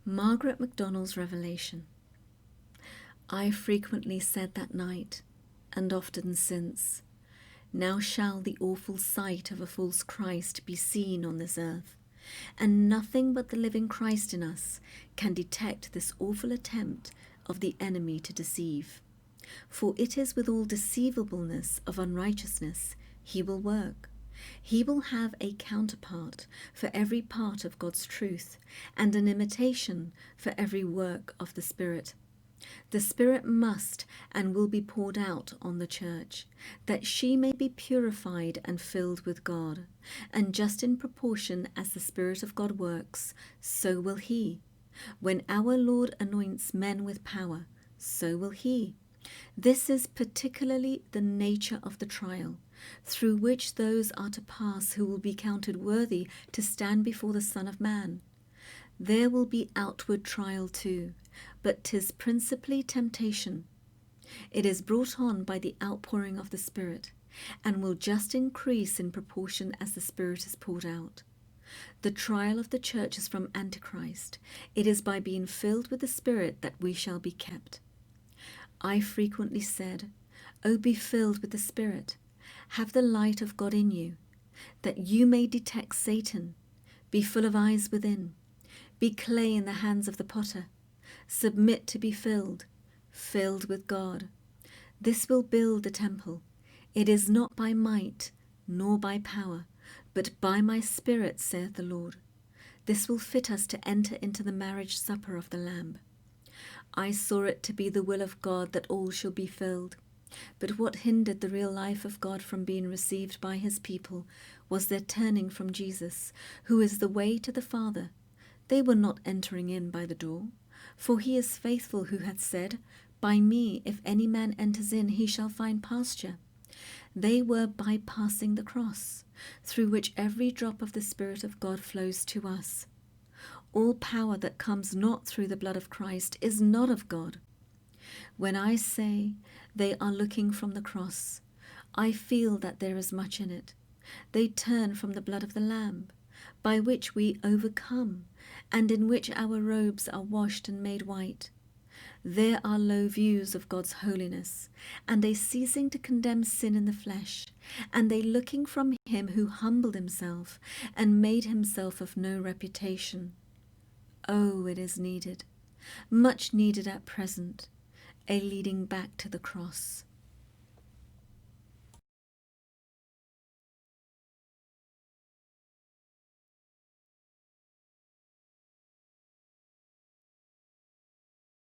Margaret Macdonald's revelation. I frequently said that night, and often since, now shall the awful sight of a false Christ be seen on this earth, and nothing but the living Christ in us can detect this awful attempt of the enemy to deceive. For it is with all deceivableness of unrighteousness he will work. He will have a counterpart for every part of God's truth, and an imitation for every work of the Spirit. The Spirit must and will be poured out on the church, that she may be purified and filled with God. And just in proportion as the Spirit of God works, so will He. When our Lord anoints men with power, so will He. This is particularly the nature of the trial, through which those are to pass who will be counted worthy to stand before the Son of Man. There will be outward trial too, but 'tis principally temptation. It is brought on by the outpouring of the Spirit, and will just increase in proportion as the Spirit is poured out. The trial of the church is from Antichrist. It is by being filled with the Spirit that we shall be kept. I frequently said, "O be filled with the Spirit, have the light of God in you, that you may detect Satan, be full of eyes within, be clay in the hands of the potter, submit to be filled with God. This will build the temple. It is not by might, nor by power, but by my Spirit, saith the Lord. This will fit us to enter into the marriage supper of the Lamb." I saw it to be the will of God that all shall be filled. But what hindered the real life of God from being received by his people was their turning from Jesus, who is the way to the Father. They were not entering in by the door, for he is faithful who hath said, "By me, if any man enters in, he shall find pasture." They were bypassing the cross, through which every drop of the Spirit of God flows to us. All power that comes not through the blood of Christ is not of God. When I say they are looking from the cross, I feel that there is much in it. They turn from the blood of the Lamb, by which we overcome, and in which our robes are washed and made white. There are low views of God's holiness, and a ceasing to condemn sin in the flesh, and a looking from him who humbled himself and made himself of no reputation. Oh, it is needed, much needed at present, a leading back to the cross.